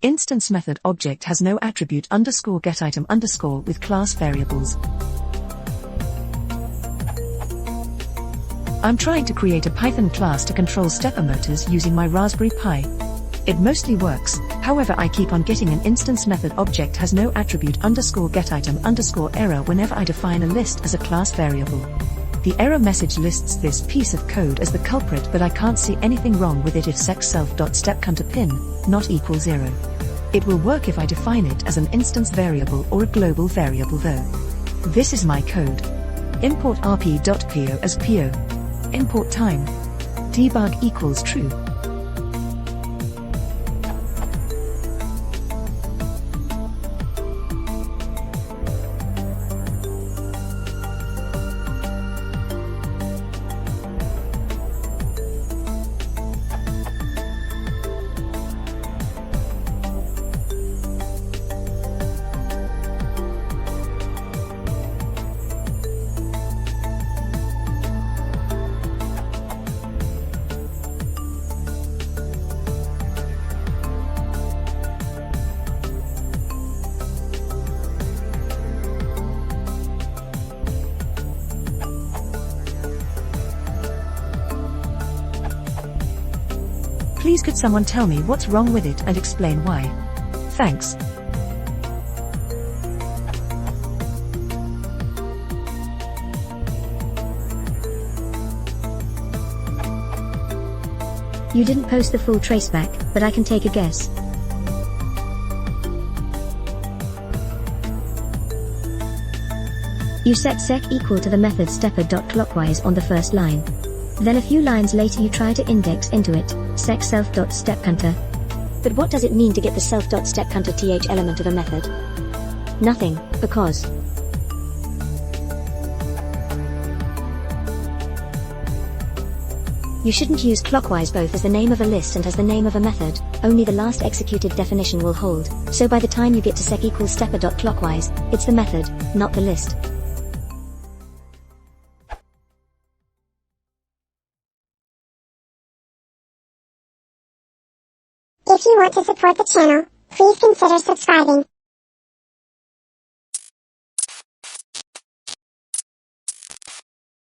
Instance method object has no attribute underscore getItem underscore with class variables. I'm trying to create a Python class to control stepper motors using my Raspberry Pi. It mostly works, however I keep on getting an instance method object has no attribute underscore getItem underscore error whenever I define a list as a class variable. The error message lists this piece of code as the culprit, but I can't see anything wrong with it if sec_self.stepCounterPin not equals 0. It will work if I define it as an instance variable or a global variable though. This is my code. Import rp.po as PO. Import time. Debug equals true. Please could someone tell me what's wrong with it and explain why? Thanks. You didn't post the full traceback, but I can take a guess. You set sec equal to the method stepper.clockwise on the first line. Then a few lines later you try to index into it, sec self.stepCounter. But what does it mean to get the self.stepCounter th element of a method? Nothing, because you shouldn't use clockwise both as the name of a list and as the name of a method, only the last executed definition will hold, so by the time you get to sec equals stepper.clockwise, it's the method, not the list. If you want to support the channel, please consider subscribing.